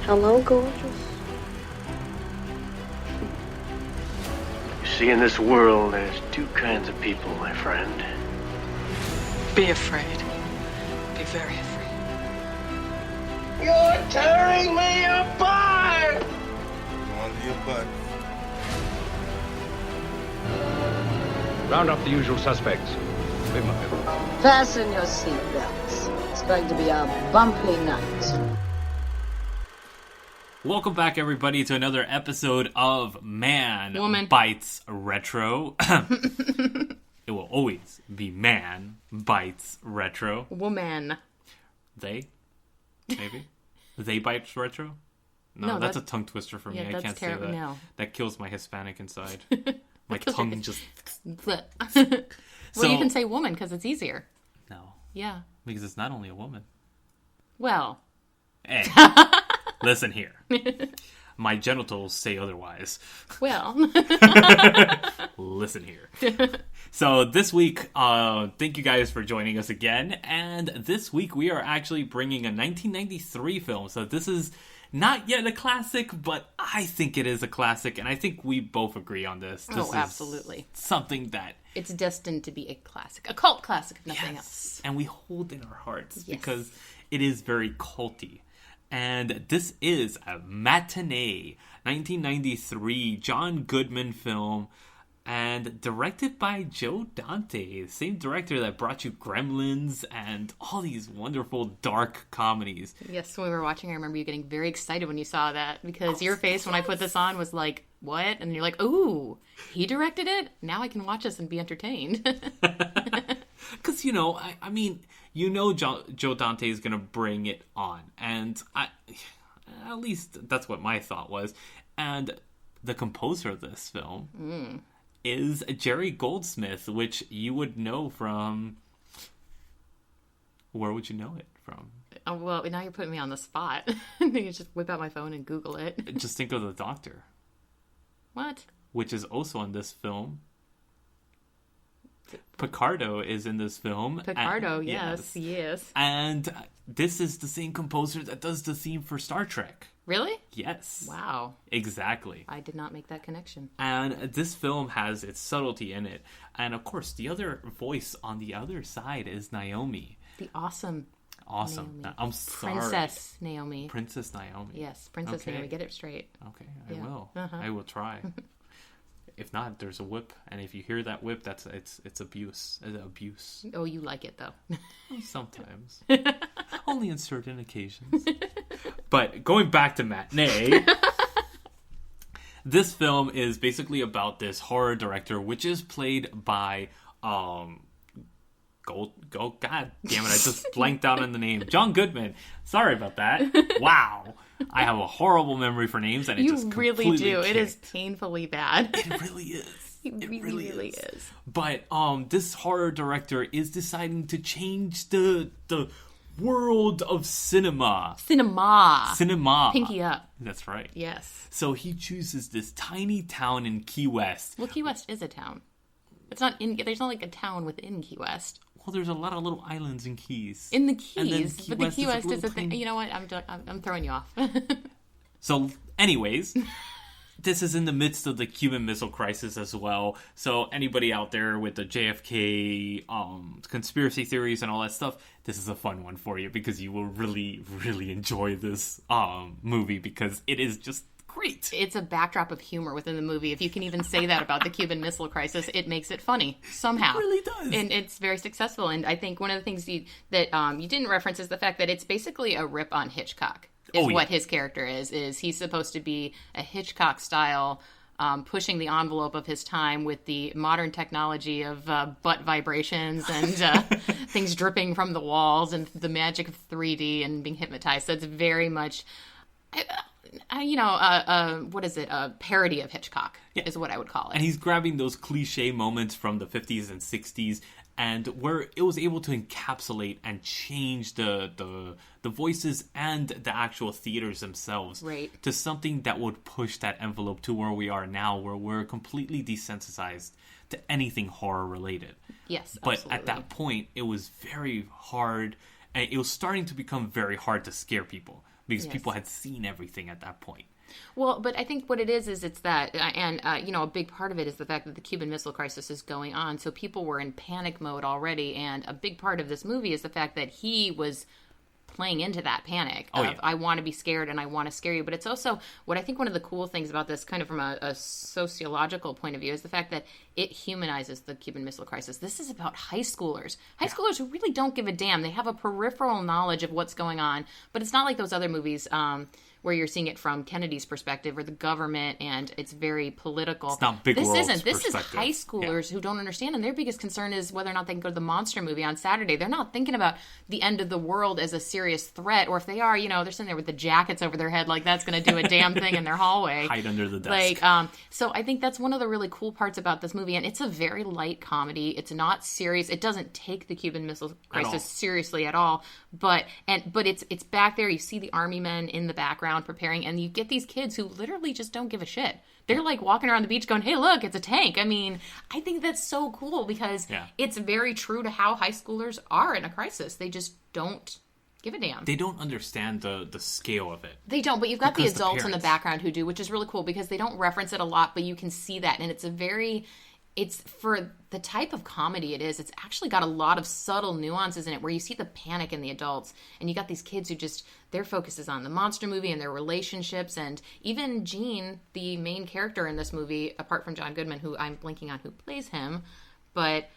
Hello, gorgeous. You see, in this world, there's two kinds of people, my friend. Be afraid. Be very afraid. You're tearing me apart! On your butt. Round up the usual suspects. We must. Fasten your seatbelts. It's going to be a bumpy night. Welcome back, everybody, to another episode of Woman Bites Retro. It will always be Man Bites Retro. Woman. They? Maybe? They Bites Retro? No, that's a tongue twister for me. I can't say that. No. That kills my Hispanic inside. My tongue just... Well, you can say woman because it's easier. No. Yeah. Because it's not only a woman. Well. Hey. Listen here. My genitals say otherwise. Well. Listen here. So this week, thank you guys for joining us again. And this week we are actually bringing a 1993 film. So this is not yet a classic, but I think it is a classic. And I think we both agree on this. This is absolutely. Something that... It's destined to be a classic. A cult classic, if nothing else. And we hold in our hearts yes. because it is very culty. And this is a Matinee, 1993 John Goodman film, and directed by Joe Dante, the same director that brought you Gremlins and all these wonderful dark comedies. Yes, when we were watching, I remember you getting very excited when you saw that, because your face when I put this on was like, what? And you're like, ooh, he directed it? Now I can watch this and be entertained. Because, I mean... Joe Dante is going to bring it on. And at least that's what my thought was. And the composer of this film is Jerry Goldsmith, which you would know from... Where would you know it from? Oh, well, now you're putting me on the spot. I think I just whip out my phone and Google it. Just think of The Doctor. What? Which is also in this film. Picardo is in this film. Picardo, yes. And this is the same composer that does the theme for Star Trek. Really? Yes. Wow. Exactly. I did not make that connection. And this film has its subtlety in it. And of course, the other voice on the other side is Naomi. The awesome Naomi. I'm sorry. Princess Naomi. Princess Naomi. Yes, Princess Naomi. Get it straight. Okay, I will. Uh-huh. I will try. If not, there's a whip, and if you hear that whip, it's abuse. Abuse. Oh, you like it though. Sometimes, only in certain occasions. But going back to Matinee, this film is basically about this horror director, which is played by God damn it! I just blanked out on the name. John Goodman. Sorry about that. Wow. I have a horrible memory for names, and it just completely really do. kicked. It is painfully bad. It really is. It really is. But this horror director is deciding to change the world of cinema. Cinema. Pinky up. That's right. Yes. So he chooses this tiny town in Key West. Well, Key West is a town. It's not in. There's not like a town within Key West. Well, there's a lot of little islands in Keys. In the Keys, Key but West the Key West is a thing. tiny... You know what? I'm throwing you off. So, anyways, this is in the midst of the Cuban Missile Crisis as well. So, anybody out there with the JFK conspiracy theories and all that stuff, this is a fun one for you because you will really, really enjoy this movie because it is just great. It's a backdrop of humor within the movie. If you can even say that about the Cuban Missile Crisis, it makes it funny somehow. It really does. And it's very successful. And I think one of the things that you didn't reference is the fact that it's basically a rip on Hitchcock. What his character is he's supposed to be a Hitchcock style, pushing the envelope of his time with the modern technology of butt vibrations and things dripping from the walls and the magic of 3D and being hypnotized. So it's very much... what is it? A parody of Hitchcock is what I would call it. And he's grabbing those cliche moments from the 50s and 60s and where it was able to encapsulate and change the voices and the actual theaters themselves to something that would push that envelope to where we are now, where we're completely desensitized to anything horror related. Yes, but absolutely. at that point, it was very hard, and it was starting to become very hard to scare people. because people had seen everything at that point. Well, but I think what it is it's that, and, a big part of it is the fact that the Cuban Missile Crisis is going on, so people were in panic mode already, and a big part of this movie is the fact that he was playing into that panic of, I want to be scared and I want to scare you. But it's also, what I think one of the cool things about this, kind of from a sociological point of view, is the fact that it humanizes the Cuban Missile Crisis. This is about high schoolers. High schoolers who really don't give a damn. They have a peripheral knowledge of what's going on, but it's not like those other movies where you're seeing it from Kennedy's perspective or the government, and it's very political. It's not big world's perspective. This is high schoolers who don't understand, and their biggest concern is whether or not they can go to the monster movie on Saturday. They're not thinking about the end of the world as a serious threat, or if they are, they're sitting there with the jackets over their head like that's going to do a damn thing in their hallway. Hide under the desk. So I think that's one of the really cool parts about this movie, and it's a very light comedy. It's not serious. It doesn't take the Cuban Missile Crisis seriously at all, but it's back there. You see the army men in the background preparing, and you get these kids who literally just don't give a shit. They're like walking around the beach going, hey, look, it's a tank. I mean, I think that's so cool because it's very true to how high schoolers are in a crisis. They just don't give a damn. They don't understand the scale of it. They don't, but you've got the adults in the background who do, which is really cool because they don't reference it a lot, but you can see that, and it's for the type of comedy it is, it's actually got a lot of subtle nuances in it where you see the panic in the adults, and you got these kids who just, their focus is on the monster movie and their relationships, and even Gene, the main character in this movie, apart from John Goodman, who I'm blanking on who plays him, but,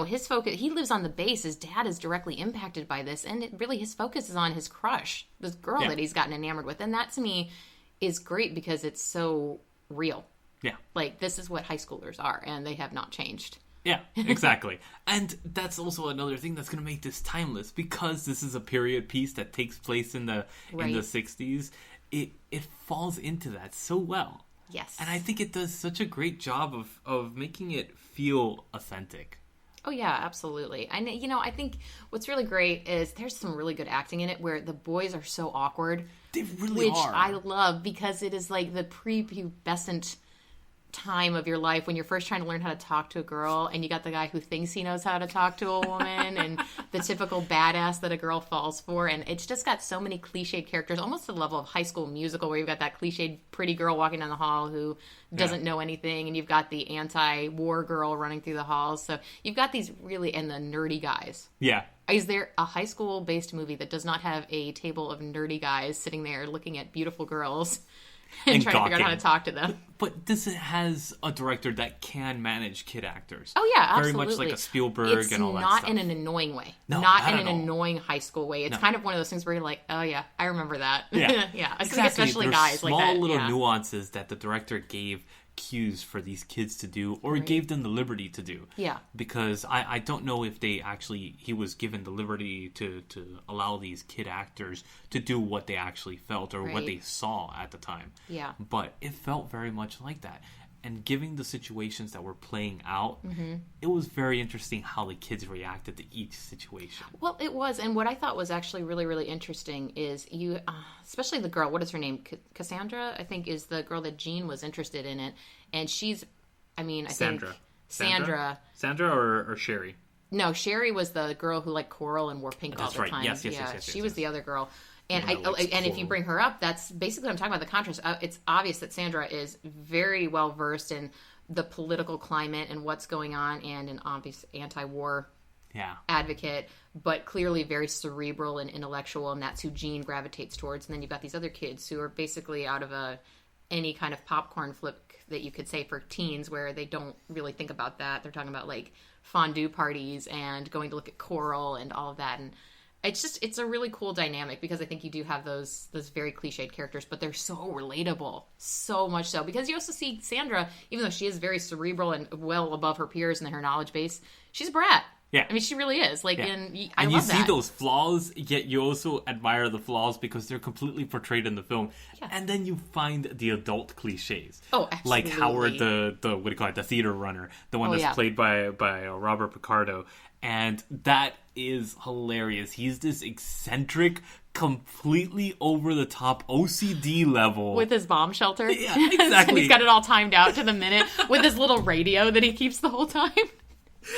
his focus, he lives on the base, his dad is directly impacted by this, and his focus is on his crush, this girl that he's gotten enamored with, and that to me is great because it's so real. Yeah. Like, this is what high schoolers are, and they have not changed. Yeah, exactly. And that's also another thing that's going to make this timeless, because this is a period piece that takes place in the 60s. It falls into that so well. Yes. And I think it does such a great job of making it feel authentic. Oh, yeah, absolutely. And, I think what's really great is there's some really good acting in it where the boys are so awkward. They really are. Which I love because it is like the prepubescent time of your life when you're first trying to learn how to talk to a girl, and you got the guy who thinks he knows how to talk to a woman and the typical badass that a girl falls for, and it's just got so many cliched characters, almost to the level of High School Musical, where you've got that cliched pretty girl walking down the hall who doesn't know anything, and you've got the anti-war girl running through the halls, so you've got these really, and the nerdy guys. Yeah. Is there a high school based movie that does not have a table of nerdy guys sitting there looking at beautiful girls and trying to figure out how to talk to them? But this has a director that can manage kid actors. Oh, yeah, absolutely. Very much like a Spielberg and all that stuff. It's not in an annoying way. No, not in an annoying high school way. It's kind of one of those things where you're like, oh, yeah, I remember that. Yeah. Yeah. Exactly. Especially There's guys like that. small little nuances that the director gave cues for these kids to do, or gave them the liberty to do. Yeah. Because I don't know if he was given the liberty to allow these kid actors to do what they actually felt or what they saw at the time. Yeah. But it felt very much like that. And given the situations that were playing out, it was very interesting how the kids reacted to each situation. Well, it was. And what I thought was actually really, really interesting is especially the girl, what is her name? Cassandra, I think, is the girl that Gene was interested in it. And she's, Sandra. Sandra. Sandra or Sherry? No, Sherry was the girl who liked coral and wore pink all the time. Yes, she was the other girl. And if you bring her up, that's basically what I'm talking about, the contrast. It's obvious that Sandra is very well versed in the political climate and what's going on, and an obvious anti-war advocate, but clearly very cerebral and intellectual, and that's who Gene gravitates towards. And then you've got these other kids who are basically out of any kind of popcorn flick that you could say for teens, where they don't really think about that. They're talking about like fondue parties and going to look at coral and all of that, and it's a really cool dynamic because I think you do have those very cliched characters, but they're so relatable, so much so, because you also see Sandra, even though she is very cerebral and well above her peers in her knowledge base, she's a brat. Yeah. I mean, she really is. Like, and I love that. See those flaws, yet you also admire the flaws because they're completely portrayed in the film. Yeah. And then you find the adult cliches. Oh, absolutely. Like Howard, the what do you call it, the theater runner, the one that's played by Robert Picardo. And that is hilarious. He's this eccentric, completely over-the-top OCD level. With his bomb shelter. Yeah, exactly. He's got it all timed out to the minute with his little radio that he keeps the whole time.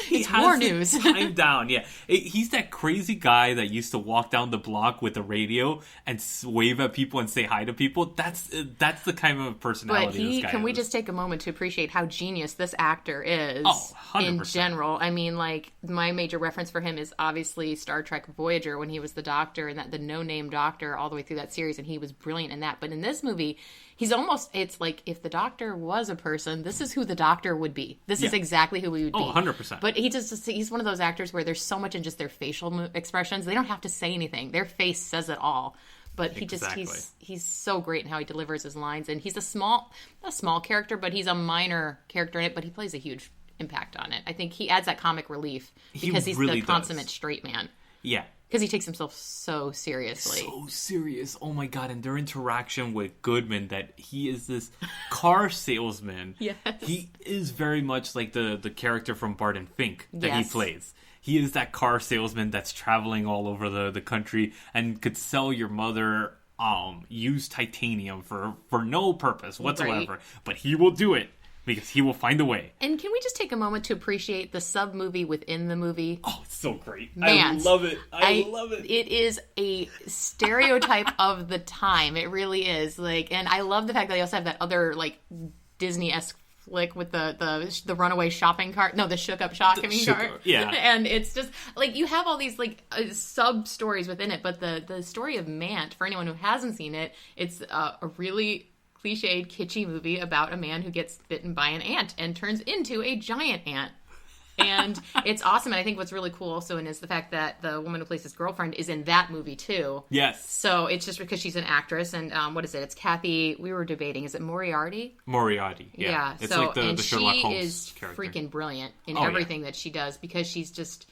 He has war it news. timed down. Yeah, he's that crazy guy that used to walk down the block with a radio and wave at people and say hi to people. That's the kind of personality this guy can we is. just take a moment to appreciate how genius this actor is 100%. in general? I mean, like, my major reference for him is obviously Star Trek Voyager when he was the Doctor, and the no-name Doctor all the way through that series, and he was brilliant in that. But in this movie, it's like if the Doctor was a person, this is who the Doctor would be. This is exactly who he would be. 100%. But he's one of those actors where there's so much in just their facial expressions. They don't have to say anything. Their face says it all. But he's so great in how he delivers his lines. And he's not a small character, but he's a minor character in it, but he plays a huge impact on it. I think he adds that comic relief because he's really the consummate straight man. Yeah. Because he takes himself so seriously. So serious. Oh my god. And their interaction with Goodman, that he is this car salesman. Yes. He is very much like the character from Barton Fink that he Yes. plays. He is that car salesman that's traveling all over the country and could sell your mother used titanium for no purpose whatsoever. Right. But he will do it because he will find a way. And can we just take a moment to appreciate the sub-movie within the movie? Oh, it's so great. Man, I love it. I love it. It is a stereotype of the time. It really is. And I love the fact that they also have that other Disney-esque flick with the runaway shopping cart. No, the shook-up shopping cart. Yeah. And it's just you have all these sub stories within it. But the story of Mant, for anyone who hasn't seen it, it's a really cliched, kitschy movie about a man who gets bitten by an ant and turns into a giant ant. And it's awesome. And I think what's really cool also is the fact that the woman who plays his girlfriend is in that movie too. Yes. So it's just because she's an actress. And what is it? It's Kathy. We were debating. Is it Moriarty? Moriarty. Yeah. It's like the Sherlock Holmes is character. freaking brilliant in everything that she does because she's just.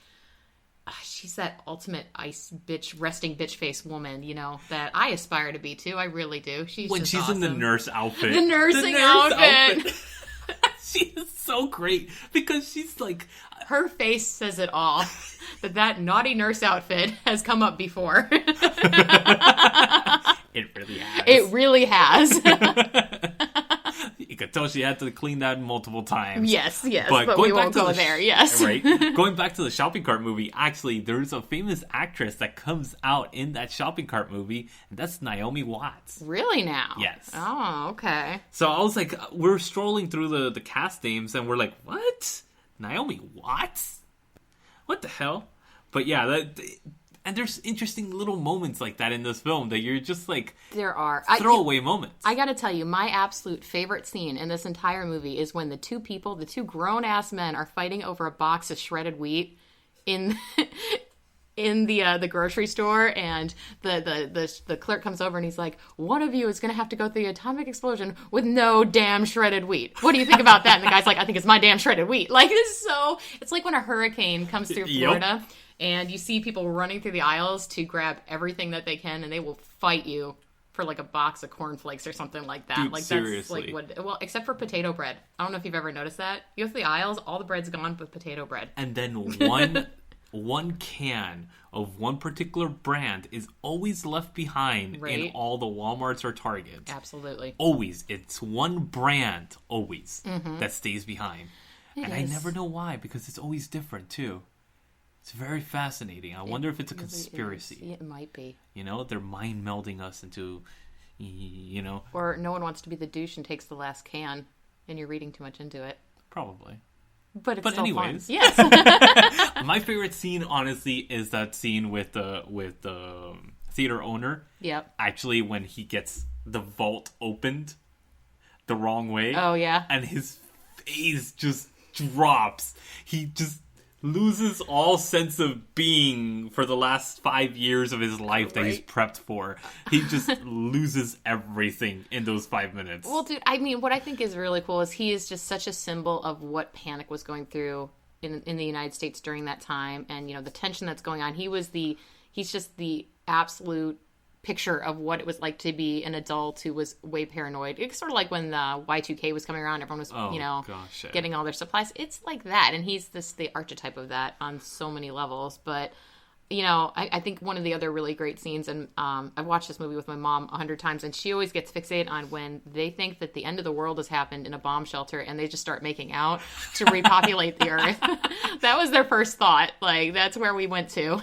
She's that ultimate ice bitch, resting bitch face woman, that I aspire to be too. I really do. She's in the nurse outfit. The nursing outfit. She is so great because she's like... Her face says it all. That naughty nurse outfit has come up before. It really has. It really has. You could tell she had to clean that multiple times. Yes, but we won't go there, yes. Right. Going back to the shopping cart movie, actually, there's a famous actress that comes out in that shopping cart movie, and that's Naomi Watts. Really now? Yes. Oh, okay. So I was like, we're strolling through the cast names, and we're like, what? Naomi Watts? What the hell? But yeah, and there's interesting little moments like that in this film that you're just like... There are. Throwaway moments. I gotta tell you, my absolute favorite scene in this entire movie is when the two grown-ass men are fighting over a box of shredded wheat in the grocery store, and the clerk comes over and he's like, one of you is gonna have to go through the atomic explosion with no damn shredded wheat. What do you think about that? And the guy's like, I think it's my damn shredded wheat. It's like when a hurricane comes through Florida. Yep. And you see people running through the aisles to grab everything that they can, and they will fight you for a box of cornflakes or something like that. Dude, seriously. Well, except for potato bread. I don't know if you've ever noticed that. You go through the aisles, all the bread's gone but potato bread. And then one can of one particular brand is always left behind in all the Walmarts or Targets. Absolutely. Always. It's one brand, always, that stays behind. It I is. never know why, because it's always different, too. It's very fascinating. I wonder if it's a conspiracy. It might be. They're mind melding us into, Or no one wants to be the douche and takes the last can, and you're reading too much into it. Probably. But it's still anyways, fun. Yes. My favorite scene, honestly, is that scene with the theater owner. Yep. Actually, when he gets the vault opened the wrong way. Oh yeah. And his face just drops. He just loses all sense of being for the last 5 years of his life that he's prepped for. He just loses everything in those 5 minutes. Well, dude, I mean, what I think is really cool is he is just such a symbol of what panic was going through in the United States during that time, and the tension that's going on. He's just the absolute picture of what it was like to be an adult who was way paranoid. It's sort of like when the Y2K was coming around, everyone was, getting all their supplies. It's like that, and he's the archetype of that on so many levels. But I think one of the other really great scenes, and I've watched this movie with my mom 100 times, and she always gets fixated on when they think that the end of the world has happened in a bomb shelter, and they just start making out to repopulate the earth. That was their first thought. Like, that's where we went to.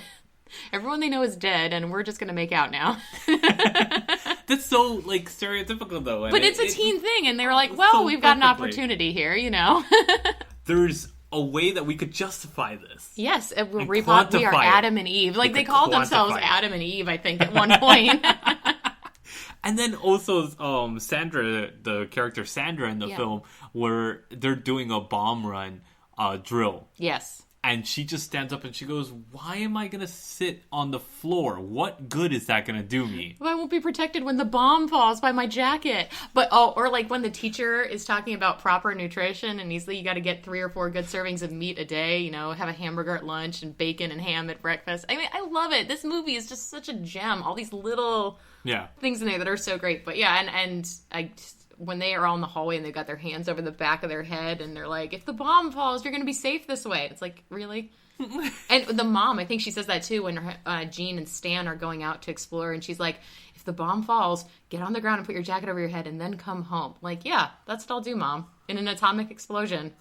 Everyone they know is dead, and we're just going to make out now. That's so, like, stereotypical, though. But it's a teen thing, and they were like, well, we've got an opportunity here, There's a way that we could justify this. Yes, we are Adam and Eve. Like, they called themselves Adam and Eve, I think, at one point. And then also Sandra, the character Sandra in the film, where they're doing a bomb run drill. Yes. And she just stands up and she goes, why am I going to sit on the floor? What good is that going to do me? Well, I won't be protected when the bomb falls by my jacket. But, or like when the teacher is talking about proper nutrition and he's like, you got to get 3 or 4 good servings of meat a day, have a hamburger at lunch and bacon and ham at breakfast. I mean, I love it. This movie is just such a gem. All these little things in there that are so great. But yeah, and when they are all in the hallway and they've got their hands over the back of their head and they're like, if the bomb falls, you're going to be safe this way. It's like, really? And the mom, I think she says that too when Jean and Stan are going out to explore, and she's like, if the bomb falls, get on the ground and put your jacket over your head and then come home. Like, yeah, that's what I'll do, Mom. In an atomic explosion.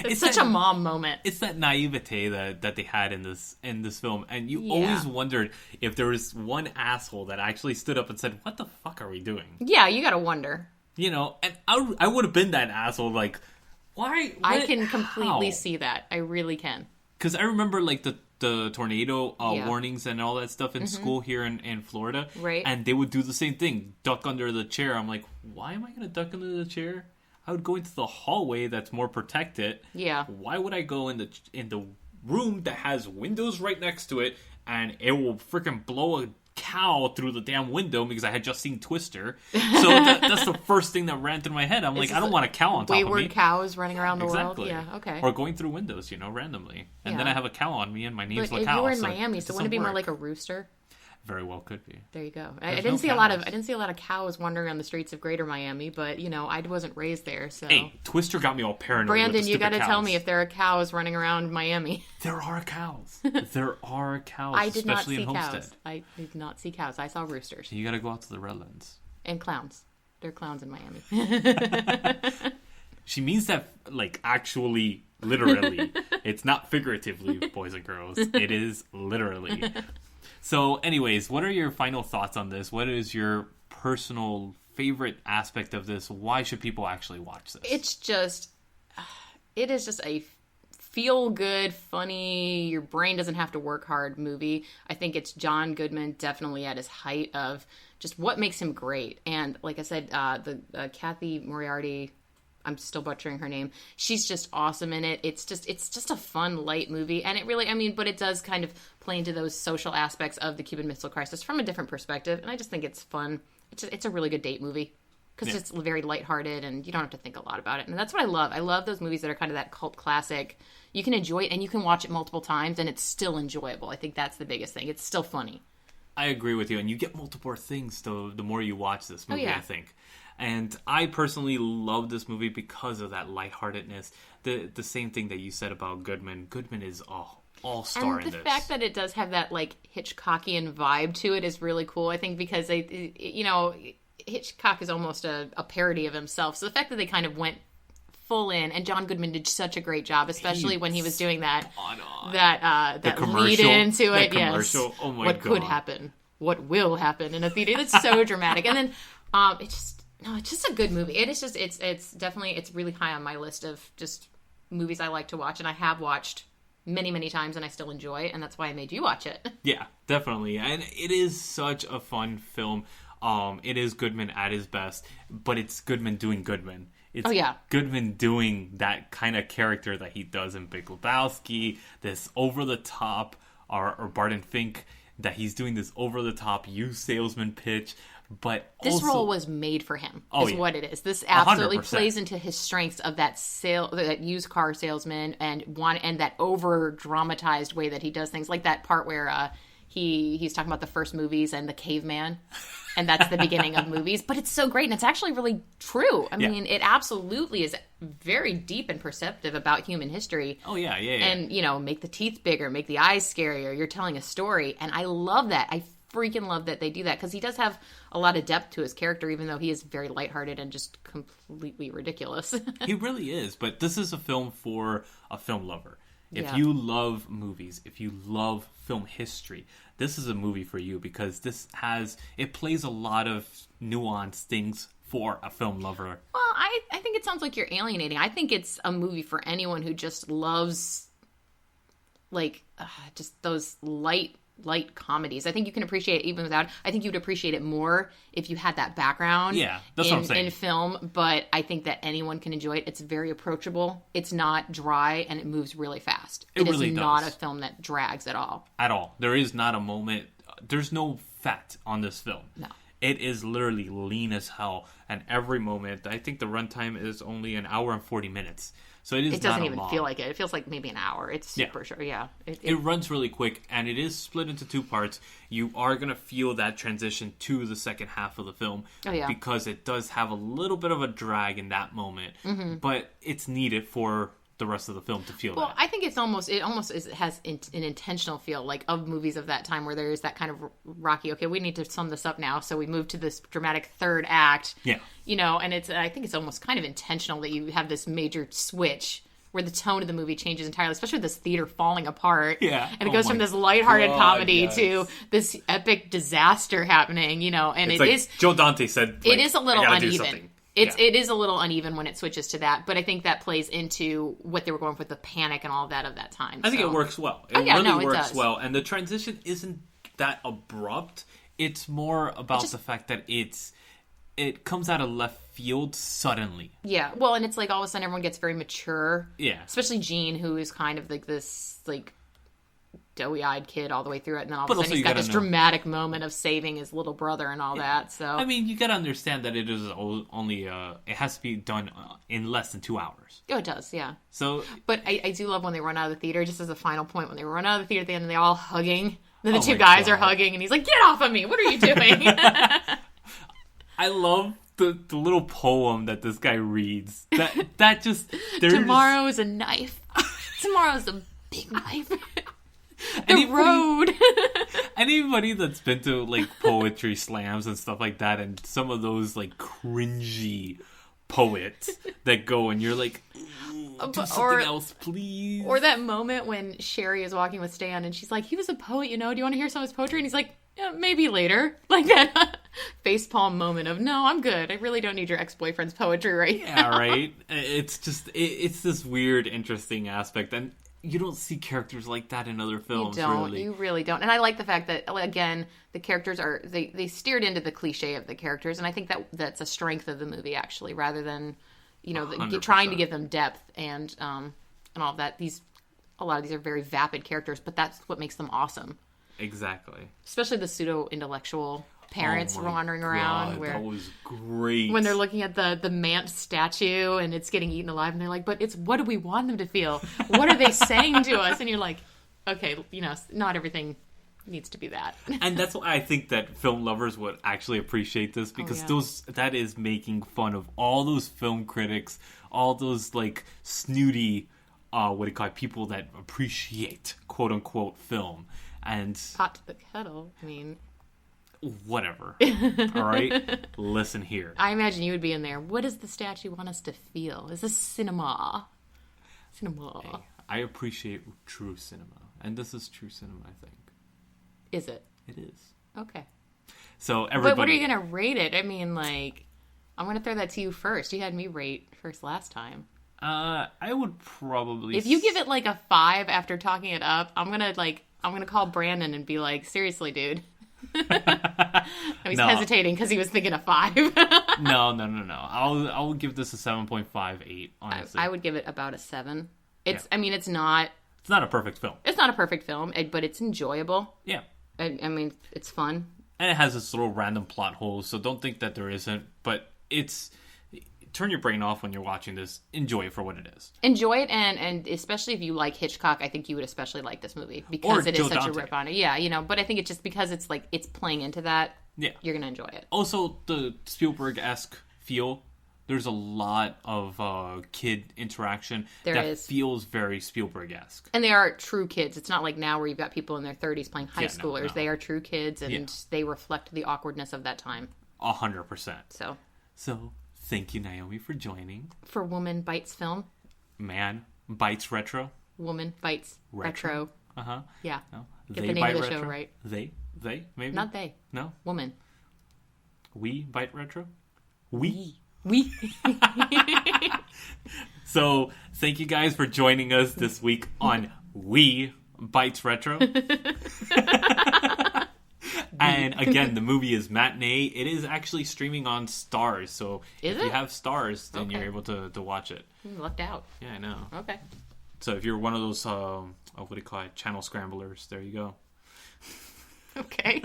It's such a mom moment. It's that naivete that they had in this film, and you always wondered if there was one asshole that actually stood up and said, "What the fuck are we doing?" Yeah, you gotta wonder. And I would have been that asshole. Like, why? I can completely see that. I really can. Because I remember like the tornado warnings and all that stuff in school here in Florida, right? And they would do the same thing, duck under the chair. I'm like, why am I gonna duck under the chair? I would go into the hallway that's more protected. Yeah. Why would I go in the room that has windows right next to it and it will freaking blow a cow through the damn window because I had just seen Twister. So that's the first thing that ran through my head. I'm like, I don't want a cow on top of me. Wayward cows running around the world. Exactly. Yeah, okay. Or going through windows, randomly. And then I have a cow on me and my name's Lacau. You were in Miami, so wouldn't it be more like a rooster? Very well could be. There you go. I didn't see a lot of cows wandering on the streets of Greater Miami, but I wasn't raised there, so. Hey, Twister got me all paranoid. Brandon, with the you got to cows. tell me if there are cows running around Miami. There are cows. There are cows. I did not especially see in Homestead. cows. I did not see cows. I saw roosters. You got to go out to the Redlands. And clowns. There are clowns in Miami. She means that, like, actually, literally. It's not figuratively, boys and girls. It is literally. So, anyways, what are your final thoughts on this? What is your personal favorite aspect of this? Why should people actually watch this? It is just a feel-good, funny, your brain doesn't have to work hard movie. I think it's John Goodman definitely at his height of just what makes him great. And like I said, the Kathy Moriarty, I'm still butchering her name. She's just awesome in it. It's just a fun, light movie. And it really, but it does kind of play into those social aspects of the Cuban Missile Crisis from a different perspective. And I just think it's fun. It's a really good date movie because it's very lighthearted and you don't have to think a lot about it. And that's what I love. I love those movies that are kind of that cult classic. You can enjoy it and you can watch it multiple times and it's still enjoyable. I think that's the biggest thing. It's still funny. I agree with you. And you get multiple things the more you watch this movie, I think. And I personally love this movie because of that lightheartedness. The same thing that you said about Goodman. Goodman is all-star in this. And the fact that it does have that, like, Hitchcockian vibe to it is really cool, I think, because, Hitchcock is almost a parody of himself. So the fact that they kind of went full in, and John Goodman did such a great job, especially when he was doing that lead into it. Yes. Oh my God. What could happen? What will happen in a theater? It's so dramatic. And then it's just a good movie. It's really high on my list of just movies I like to watch, and I have watched many, many times, and I still enjoy it, and that's why I made you watch it. Yeah, definitely. And it is such a fun film. It is Goodman at his best, but it's Goodman doing Goodman. It's Goodman doing that kind of character that he does in Big Lebowski, this over-the-top, or Barton Fink, that he's doing this over-the-top used salesman pitch. But this role was made for him, what it is. This absolutely 100%. Plays into his strengths of that used car salesman and that over dramatized way that he does things, like that part where he's talking about the first movies and the caveman, and that's the beginning of movies. But it's so great, and it's actually really true. I mean, it absolutely is very deep and perceptive about human history. Oh, yeah. And, make the teeth bigger, make the eyes scarier. You're telling a story, and I love that. I freaking love that they do that, because he does have a lot of depth to his character, even though he is very lighthearted and just completely ridiculous. He really is, but this is a film for a film lover. If you love movies, if you love film history, this is a movie for you, because it plays a lot of nuanced things for a film lover. Well, I think it sounds like you're alienating. I think it's a movie for anyone who just loves, just those light comedies. I think you can appreciate it even without. I think you'd appreciate it more if you had that background. Yeah, that's what I'm saying. In film, but I think that anyone can enjoy it. It's very approachable. It's not dry, and it moves really fast. It really is does. not a film that drags at all. At all. There is not a moment. There's no fat on this film. No. It is literally lean as hell, and every moment. I think the runtime is only an hour and 40 minutes. So it doesn't even feel like it. It feels like maybe an hour. It's super short. Yeah. It runs really quick, and it is split into two parts. You are going to feel that transition to the second half of the film. Oh, yeah. Because it does have a little bit of a drag in that moment. Mm-hmm. But it's needed for the rest of the film to feel that. Well, I think it almost has an intentional feel, like, of movies of that time, where there is that kind of rocky, okay, we need to sum this up now, so we move to this dramatic third act. Yeah. And I think it's almost kind of intentional that you have this major switch where the tone of the movie changes entirely, especially with this theater falling apart. Yeah. And it goes from this lighthearted comedy to this epic disaster happening, and it's it like is... Joe Dante said, it is a little uneven. It is a little uneven when it switches to that, but I think that plays into what they were going for, the panic and all of that time. I think it works well. It works well, and the transition isn't that abrupt. It's more about the fact that it comes out of left field suddenly. Yeah, well, and it's like all of a sudden everyone gets very mature. Yeah. Especially Gene, who is kind of like this, doughy-eyed kid all the way through it, and then all of a sudden he's got this dramatic moment of saving his little brother and all that. So I mean, you got to understand that it is only it has to be done in less than 2 hours. Oh, it does, yeah. So, but I do love when they run out of the theater. Just as a final point, when they run out of the theater at the end, and they're all hugging. Then the two guys are hugging, and he's like, "Get off of me! What are you doing?" I love the little poem that this guy reads. That just tomorrow is a knife. Tomorrow's a big knife. Road. Anybody that's been to poetry slams and stuff like that, and some of those cringy poets that go and you're like, do something else, please. Or that moment when Sherry is walking with Stan and she's like, he was a poet, do you want to hear some of his poetry? And he's like, yeah, maybe later. Like that facepalm moment of, no, I'm good. I really don't need your ex-boyfriend's poetry right now. Yeah, right? It's just, it's this weird, interesting aspect. And you don't see characters like that in other films, You really don't. And I like the fact that, again, the characters are, they steered into the cliche of the characters. And I think that's a strength of the movie, actually, rather than, trying to give them depth and all of that. A lot of these are very vapid characters, but that's what makes them awesome. Exactly. Especially the pseudo-intellectual parents wandering around. That was great. When they're looking at the Mant statue and it's getting eaten alive, and they're like, but what do we want them to feel? What are they saying to us? And you're like, okay, not everything needs to be that. And that's why I think that film lovers would actually appreciate this, because that is making fun of all those film critics, all those snooty people that appreciate quote unquote film. And pot to the kettle. I mean, whatever. All right, listen here. I imagine you would be in there. What does the statue want us to feel? Is this cinema? Hey, I appreciate true cinema, and this is true cinema. I think. Is it? It is. Okay. So everybody. But what are you gonna rate it? I mean, I'm gonna throw that to you first. You had me rate first last time. I would probably. If you give it a 5 after talking it up, I'm gonna call Brandon and be like, seriously, dude. He's hesitating because he was thinking a 5. No. I'll give this a 7.58. Honestly, I would give it about a 7. It's not. It's not a perfect film. It's not a perfect film, but it's enjoyable. Yeah. I mean, it's fun. And it has this little random plot hole, so don't think that there isn't. But turn your brain off when you're watching this. Enjoy it for what it is. Enjoy it, and especially if you like Hitchcock, I think you would especially like this movie because it is such a rip on it. Yeah, you know, but I think it's just because it's like it's playing into that. Yeah, you're gonna enjoy it. Also, the Spielberg-esque feel. There's a lot of kid interaction that feels very Spielberg-esque. And they are true kids. It's not like now where you've got people in their 30s playing high schoolers. No. They are true kids, and they reflect the awkwardness of that time. 100%. So, thank you, Naomi, for joining. For Woman Bites Film. Man Bites Retro. Woman Bites Retro. Uh-huh. Yeah. No. Get the name of the retro. Show right. They, maybe? Not they. No? Woman. We Bite Retro? We. So, thank you guys for joining us this week on We Bites Retro. And again, the movie is Matinee. It is actually streaming on Stars, so if you have Stars, then you're able to watch it. Lucked out. Yeah, I know. Okay. So if you're one of those, what do you call it, channel scramblers, there you go. Okay.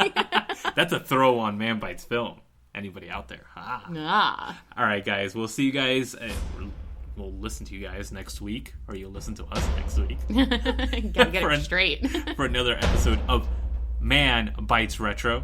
That's a throw on Manbitesmedia. Anybody out there? All right, guys. We'll see you guys. We'll listen to you guys next week, or you'll listen to us next week. Gotta get it straight. For another episode of Man Bites Retro.